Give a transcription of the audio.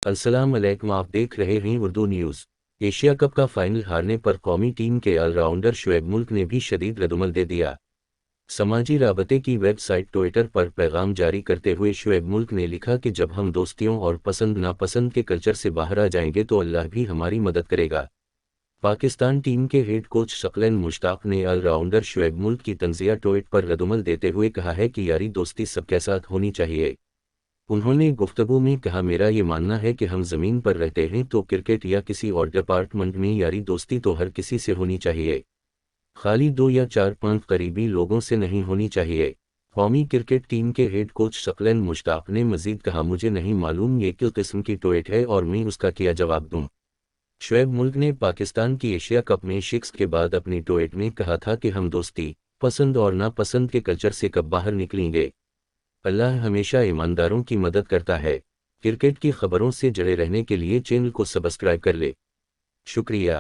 अस्सलाम अलैकुम, आप देख रहे हैं उर्दू न्यूज़। एशिया कप का फाइनल हारने पर कौमी टीम के ऑलराउंडर शुएब मुल्क ने भी शदीद रद्दमल दे दिया। समाजी राबते की वेबसाइट ट्विटर पर पैगाम जारी करते हुए शुएब मुल्क ने लिखा कि जब हम दोस्तियों और पसंद नापसंद के कल्चर से बाहर आ जाएंगे तो अल्लाह भी हमारी मदद करेगा। पाकिस्तान टीम के हेड कोच शकलन मुश्ताक ने ऑलराउंडर शुएब मुल्क की तंजिया ट्वीट पर रद्दमल देते हुए कहा है कि यारी दोस्ती सबके साथ होनी चाहिए। उन्होंने गुफ्तगू में कहा, मेरा ये मानना है कि हम ज़मीन पर रहते हैं तो क्रिकेट या किसी और डिपार्टमेंट में यारी दोस्ती तो हर किसी से होनी चाहिए, खाली 2 या 4-5 करीबी लोगों से नहीं होनी चाहिए। कौमी क्रिकेट टीम के हेड कोच शकलन मुश्ताक ने मजीद कहा, मुझे नहीं मालूम ये किस किस्म की ट्वीट है और मैं उसका क्या जवाब दूं। शुएब मुल्क ने पाकिस्तान की एशिया कप में शिकस्त के बाद अपनी ट्वीट में कहा था कि हम दोस्ती, पसंद और नापसंद के कल्चर से कब बाहर निकलेंगे। अल्लाह हमेशा ईमानदारों की मदद करता है। क्रिकेट की खबरों से जुड़े रहने के लिए चैनल को सब्सक्राइब कर ले। शुक्रिया।